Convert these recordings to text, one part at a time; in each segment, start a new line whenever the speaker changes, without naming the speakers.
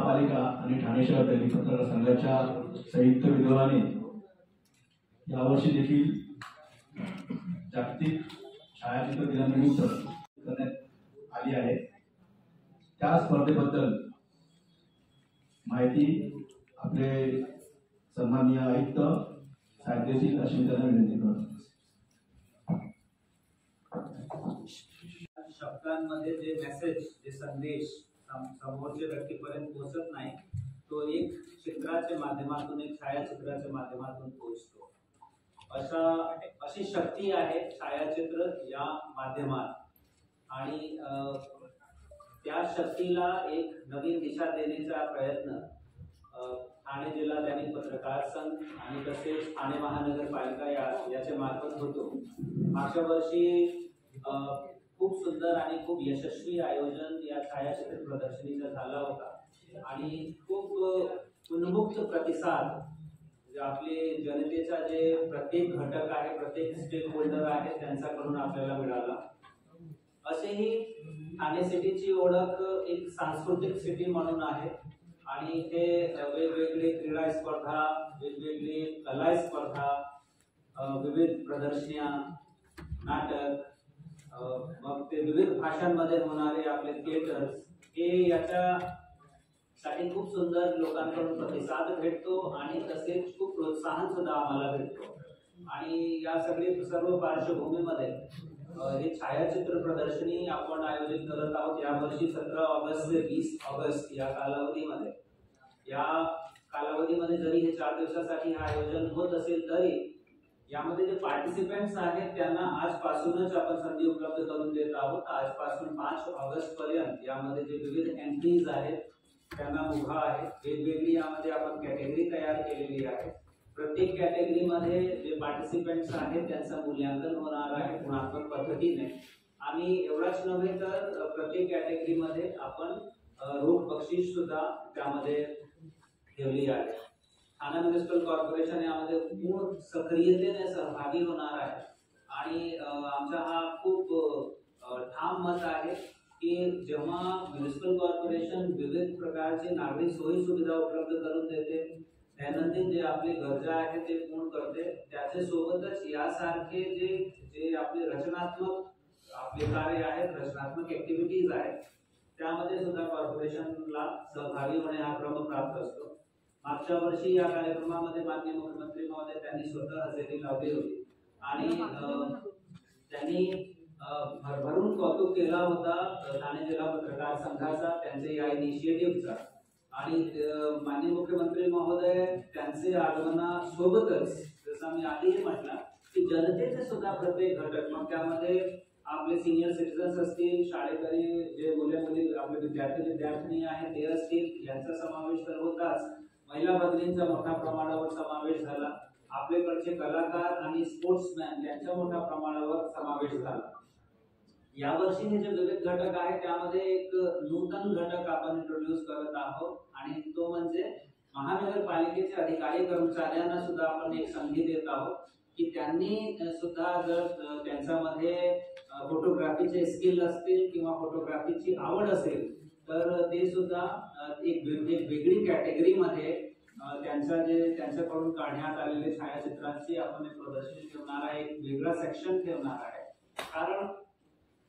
महापालिका आणि ठाणे शहर दैनिक पत्रकार संघाच्या संयुक्त विद्यमाने यावर्षी देखील जागतिक छायाचित्र दिनानिमित्त करण्यात आली आहे। त्या स्पर्धेबद्दल माहिती आपले सन्माननीय आयुक्त साहेब देतील अशी त्यांना विनंती करतो।
शब्दांमध्ये जे मेसेज जे संदेश समोरच्या व्यक्तीपर्यंत पोहोचत नाही तो एक चित्राच्या माध्यमातून एक छायाचित्राच्या माध्यमातून पोहोचतो। अशी शक्ती आहे छायाचित्र या माध्यमात आणि त्या शक्तीला एक नवीन दिशा देण्याचा प्रयत्न ठाणे जिल्हा दैनिक पत्रकार संघ आणि तसेच ठाणे महानगरपालिका याच्या मार्फत होतो। मागच्या वर्षी खूप सुंदर आणि खूप यशस्वी आयोजन या छायाचित्र प्रदर्शनीचा झाला होता आणि खूप उन्मुक्त प्रतिसाद आपले जनतेचा जे प्रत्येक घटक आहे प्रत्येक स्टेक होल्डर आहे त्यांच्याकडून आपल्याला मिळाला। असेही ठाणे सिटीची ओळख एक सांस्कृतिक सिटी म्हणून आहे आणि ते वेगवेगळे क्रीडा स्पर्धा वेगवेगळे कला स्पर्धा विविध प्रदर्शनिया नाटक मग ते विविध भाषांमध्ये होणारे आपले थिएटर्स हे याच्यासाठी खूप सुंदर लोकांकडून प्रतिसाद भेटतो आणि तसेच खूप प्रोत्साहन सुद्धा आम्हाला भेटतो। आणि या सर्व पार्श्वभूमीमध्ये हे छायाचित्र प्रदर्शनी आपण आयोजित करत आहोत यावर्षी 17 ऑगस्ट ते 20 ऑगस्ट या कालावधीमध्ये जरी हे 4 दिवसासाठी हे आयोजन होत असेल तरी यामध्ये जे पार्टिसिपेंट्स आहेत त्यांना आजपासूनच आपण संधी उपलब्ध करून देत आहोत। आजपासून 5 ऑगस्ट पर्यंत यामध्ये जे विविध एंट्रीज आहेत त्यांना मुभा आहे। वेगवेगळी यामध्ये आपण कॅटेगरी तयार केलेली आहे। प्रत्येक कॅटेगरीमध्ये जे पार्टिसिपेंट्स आहेत त्यांचं मूल्यांकन होणार आहे गुणात्मक पद्धतीने आणि एवढाच नव्हे तर प्रत्येक कॅटेगरीमध्ये आपण रोख बक्षीस सुद्धा त्यामध्ये ठेवली आहे। ठाणे म्युनिसिपल कॉर्पोरेशन यामध्ये पूर्ण सक्रियतेने सहभागी होणार आहे आणि आमचा हा खूप ठाम मत आहे की जेव्हा म्युनिसिपल कॉर्पोरेशन विविध प्रकारचे नागरिक सोयी सुविधा उपलब्ध करून देते दैनंदिन जे आपले गरजा आहेत ते पूर्ण करते त्याच्या सोबतच यासारखे जे आपले रचनात्मक आपले कार्य आहेत रचनात्मक ऍक्टिव्हिटीज आहेत त्यामध्ये सुद्धा कॉर्पोरेशनला सहभागी होणे हा क्रम प्राप्त असतो। मागच्या वर्षी या कार्यक्रमामध्ये माननीय मुख्यमंत्री महोदय त्यांनी स्वतः हजेरी लावली होती आणि त्यांनी भरभरून कौतुक केला होता ठाणे जिल्हा पत्रकार संघाचा त्यांच्या या इनिशिएटिव्हचा आणि माननीय मुख्यमंत्री महोदय त्यांचे आगमनासोबतच जसं मी आधीही म्हटलं की जनतेचे सुद्धा प्रत्येक घटक मग त्यामध्ये आपले सिनियर सिटीजन्स असतील शाळेकरी जे मुले मुली आपले विद्यार्थी विद्यार्थिनी आहेत ते असतील यांचा समावेश तर होताच महिला भगिनींचा मोठ्या प्रमाणावर समावेश झाला आपल्याकडचे कलाकार आणि स्पोर्ट्समॅन यांचा मोठ्या प्रमाणावर समावेश झाला। यावर्षी हे जे विविध घटक आहेत त्यामध्ये एक नूतन घटक आपण इंट्रोड्यूस करत आहोत आणि तो म्हणजे महानगरपालिकेचे अधिकारी कर्मचाऱ्यांना सुद्धा आपण एक संधी देत आहोत की त्यांनी सुद्धा जर त्यांच्यामध्ये फोटोग्राफीचे स्किल असतील किंवा फोटोग्राफीची आवड असेल तर ते सुद्धा एक वेगळी कॅटेगरी मध्ये त्यांच्याकडून काढण्यात आलेले छायाचित्रांची आपण एक प्रदर्शनी ठेवणार आहे एक वेगळा सेक्शन ठेवणार आहे। कारण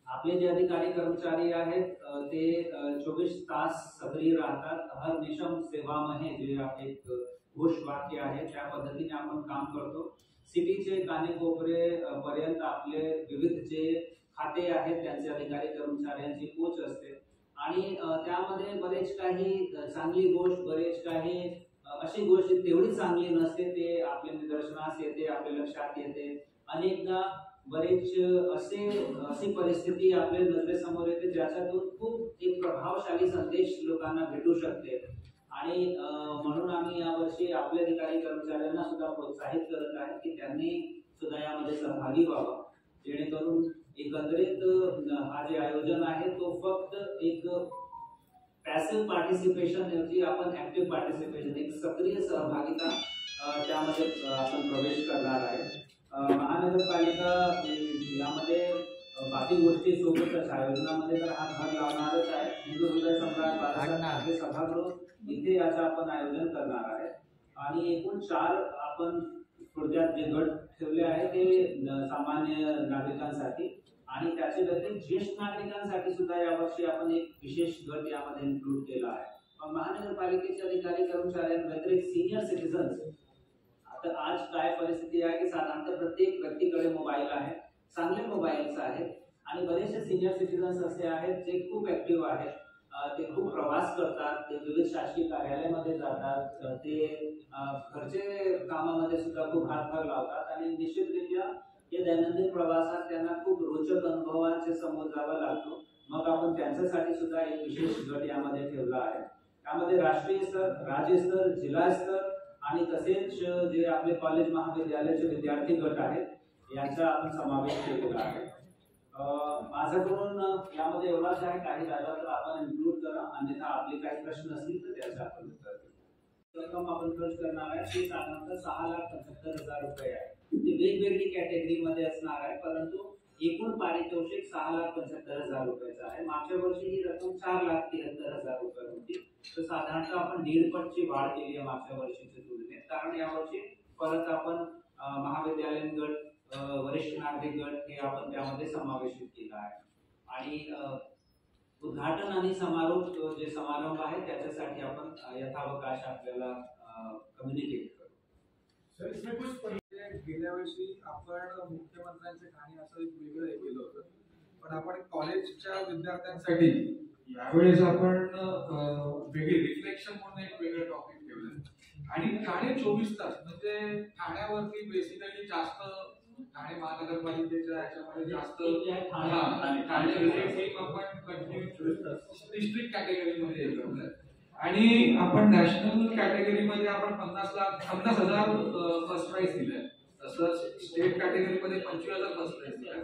आपले जे अधिकारी कर्मचारी आहेत ते 24 तास सक्रिय राहतात हर निशम सेवामध्ये जे एक घोषवाक्य आहे त्या पद्धतीने आपण काम करतो। सिटीचे कानेकोपरे पर्यंत आपले विविध जे खाते आहेत त्यांचे अधिकारी कर्मचाऱ्यांची पोच असते आणि त्यामध्ये बरेच काही चांगली गोष्ट बरेच काही अशी गोष्ट तेवढी चांगली नसते ते आपल्या निदर्शनास येते आपल्या लक्षात येते। अनेकदा बरेच अशी परिस्थिती आपल्या नजरेसमोर येते ज्याच्यातून खूप एक प्रभावशाली संदेश लोकांना भेटू शकते आणि म्हणून आम्ही यावर्षी आपल्या अधिकारी कर्मचाऱ्यांना सुद्धा प्रोत्साहित करत आहे की त्यांनी सुद्धा यामध्ये सहभागी व्हावा जेणेकरून एकंदरीत हा जे आयोजन आहे तो फक्त एक पॅसिव्ह पार्टिसिपेशन ऐवजी आपण ऍक्टिव्ह पार्टिसिपेशन एक सक्रिय सहभागिता त्यामध्ये आपण प्रवेश करणार आहे। महानगरपालिका यामध्ये बाकी गोष्टी सोबतच आयोजनामध्ये तर हात भाग लावणारच आहे. हिंदू हृदय सम्राट बाळासाहेब ठाकरे सभागृह इथे याचं आपण आयोजन करणार आहे आणि एकूण 4 आपण थोडक्यात जे गट ठेवले आहे ते सामान्य नागरिकांसाठी आणि त्याचे व्यतिरिक्त ज्येष्ठ नागरिकांसाठी सुद्धा यावर्षी आपण एक विशेष गट यामध्ये इन्क्लूड केला आहे. महानगरपालिकेचे अधिकारी कर्मचाऱ्यांव्यतिरिक्त सिनियर सिटीजन्स, आता आज काय परिस्थिती आहे की साधारणतः प्रत्येक व्यक्तीकडे मोबाईल आहे, चांगले मोबाईल्स आहेत आणि बरेचसे सिनियर सिटीजन्स असे आहेत जे खूप ऍक्टिव्ह आहेत. ते खूप प्रवास करतात, ते विविध शासकीय कार्यालयामध्ये जातात, ते घरचे कामामध्ये सुद्धा खूप हातभार लावतात आणि निश्चितरित्या या दैनंदिन प्रवासात त्यांना खूप रोचक अनुभवांचे समोर जावं लागतो. मग आपण त्यांच्यासाठी सुद्धा एक विशेष गट यामध्ये ठेवला आहे. त्यामध्ये राष्ट्रीय स्तर, राज्य स्तर, जिल्हा स्तर आणि तसेच जे आपले कॉलेज महाविद्यालयाचे विद्यार्थी गट आहेत यांचा आपण समावेश केलेला आहे. माझ्याकडून यामध्ये एवढाच आहे, काही झालं तर आपण इन्क्लूड करा, अन्यथा आपले काही प्रश्न असतील तर त्याचे आपण उत्तर देऊ. रक्कम आपण खर्च करणार आहे ती साधारणतः 6,75,000 रुपये आहे. ती वेगवेगळी कॅटेगरीमध्ये असणार आहे, परंतु एकूण पारितोषिक 6,75,000 रुपयाचं आहे. मागच्या वर्षी ही रक्कम 4,73,000 रुपये होती, तर साधारणतः आपण 1.5 पटची वाढ केली आहे मागच्या वर्षीच्या तुलनेत. कारण यावर्षी परत आपण महाविद्यालयीन गट, वरिष्ठ नागरिक गट हे आपण त्यामध्ये समावेशित केला आहे आणि उद्घाटन आणि समारोप जे समारंभ आहे त्याच्यासाठी आपण यथावकाश आपल्याला कम्युनिकेट करू.
गेल्या वर्षी आपण मुख्यमंत्र्यांचे ठाणे असं एक वेगळं हे केलं होतं, पण आपण कॉलेजच्या विद्यार्थ्यांसाठी यावेळेस आपण वेगळी रिफ्लेक्शन म्हणून एक वेगळं टॉपिक ठेवलं आणि ठाणे 24 तास म्हणजे ठाण्यावरती बेसिकली जास्त ठाणे महानगरपालिकेच्या ह्याच्यामध्ये जास्त डिस्ट्रिक्ट कॅटेगरीमध्ये येतो आणि आपण नॅशनल कॅटेगरीमध्ये आपण 50,000 फर्स्ट प्राइज दिलाय, तसंच स्टेट कॅटेगरीमध्ये 25,000 फर्स्ट प्राइज दिलाय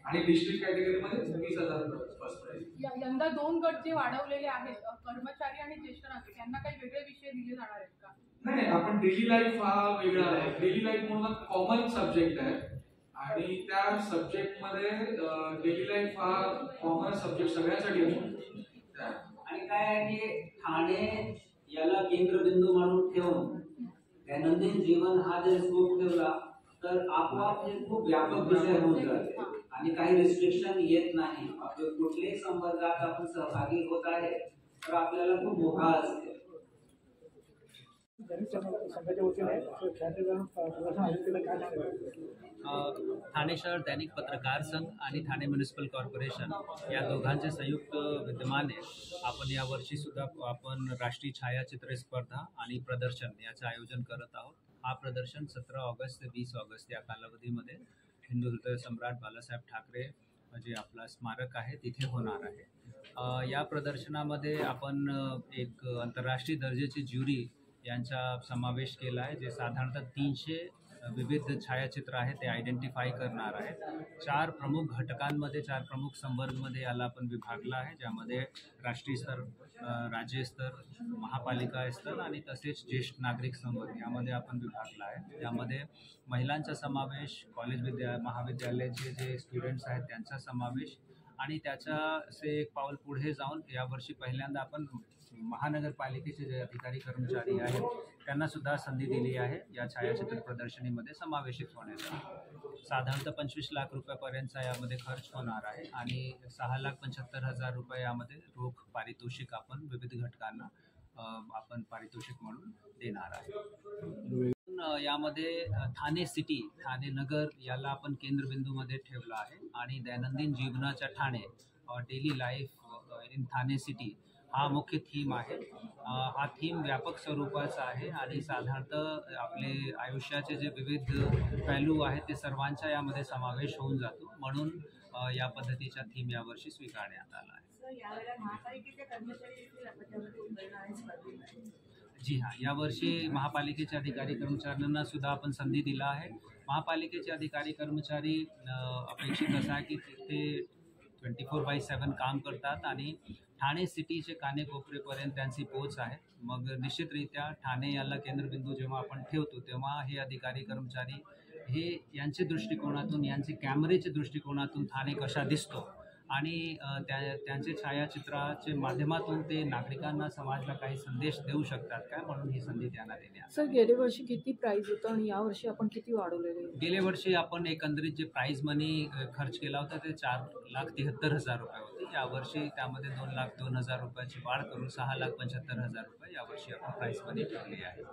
आणि डिस्ट्रिक्ट कॅटेगरीमध्ये 20,000 फर्स्ट प्राइज.
यंदा 2 गट जे वाढवलेले आहेत, कर्मचारी आणि ज्येष्ठ नागरिक, यांना काही वेगळे विषय दिले जाणार आहेत का?
नाही, आपण डेली लाईफ हा वेगळा आहे. डेली लाईफ म्हणून कॉमन सब्जेक्ट आहे आणि त्या सब्जेक्ट मध्ये डेली लाईफ हा कॉमन सब्जेक्ट सगळ्यांसाठी असतो.
आणि काय आहे की ठाणे याला केंद्रबिंदू म्हणून ठेवून दैनंदिन जीवन हा जर स्कोप ठेवला तर आपोआप हे खूप व्यापक विषय होऊन जाते आणि काही रिस्ट्रिक्शन येत नाही. कुठल्याही संवर्गात आपण सहभागी होत आहे तर आपल्याला खूप मुभा असते.
ठाणे शहर दैनिक पत्रकार संघ आणि ठाणे म्युनिसिपल कॉर्पोरेशन या दोघांचे संयुक्त विद्यमाने आपण यावर्षी सुद्धा आपण राष्ट्रीय छायाचित्र स्पर्धा आणि प्रदर्शन याचं आयोजन करत आहोत. हा प्रदर्शन 17 ऑगस्ट ते 20 ऑगस्ट या कालावधीमध्ये हिंदू हृदय सम्राट बाळासाहेब ठाकरे जे आपला स्मारक आहे तिथे होणार आहे. या प्रदर्शनामध्ये आपण एक आंतरराष्ट्रीय दर्जाची ज्युरी यांचा समावेश केला आहे, जे साधारणतः 300 विविध छायाचित्र आहेत ते आयडेंटिफाय करणार आहेत. 4 प्रमुख घटकांमध्ये, 4 प्रमुख संवर्गमध्ये याला आपण विभागला आहे, ज्यामध्ये राष्ट्रीय स्तर, राज्य स्तर, महापालिका स्तर आणि तसेच ज्येष्ठ नागरिक संवर्ग यामध्ये आपण विभागला आहे. त्यामध्ये महिलांचा समावेश, महाविद्यालयाचे जे स्टुडंट्स आहेत त्यांचा समावेश आणि त्याच्या असे एक पाऊल पुढे जाऊन यावर्षी पहिल्यांदा आपण महानगरपालिकेचे जे अधिकारी कर्मचारी आहेत त्यांना सुद्धा संधी दिली आहे या छायाचित्र प्रदर्शनीमध्ये समावेशित होण्याचा. साधारणतः 25 लाख रुपयापर्यंतचा यामध्ये खर्च होणार आहे आणि 6,75,000 रुपये यामध्ये रोख पारितोषिक आपण विविध घटकांना आपण पारितोषिक म्हणून देणार आहे. यामध्ये ठाणे सिटी, ठाणे नगर याला आपण केंद्रबिंदूमध्ये ठेवलं आहे आणि दैनंदिन जीवनाच्या Thane, daily life in Thane city हा मुख्य थीम आहे. हा थीम व्यापक स्वरूपाचा आहे आणि साधारणतः आपले आयुष्याचे जे विविध पैलू आहेत ते सर्वांचा यामध्ये समावेश होऊन जातो, म्हणून या पद्धतीचा थीम यावर्षी स्वीकारण्यात आला आहे. जी हां, यावर्षी महापालिकेचे अधिकारी कर्मचाऱ्यांना सुद्धा आपण संधी दिला आहे. महापालिकेचे अधिकारी कर्मचारी अपेक्षित असा आहे की ते 24/7 काम करतात आणि ठाणे सिटीचे कानेकोपरेपर्यंत त्यांची पोच आहे. मग निश्चितरित्या ठाणे याला केंद्रबिंदू जेव्हा आपण ठेवतो तेव्हा हे अधिकारी कर्मचारी हे यांच्या दृष्टिकोनातून, यांचे कॅमेरेच्या दृष्टिकोनातून ठाणे कशा दिसतो आणि त्यांचे छायाचित्राच्या माध्यमातून ते नागरिकांना, समाजाला काही संदेश देऊ शकतात का, म्हणून ही संधी त्यांना देण्यात.
सर, गेल्या वर्षी किती प्राइस होतं आणि यावर्षी आपण किती वाढवलेले?
गेल्या वर्षी आपण एकंदरीत जे प्राईज मनी खर्च केला होता ते 4,73,000 रुपये होते. यावर्षी त्यामध्ये 2,02,000 रुपयाची वाढ करून 6,75,000 रुपये यावर्षी आपण प्राईज मनी ठेवली आहे.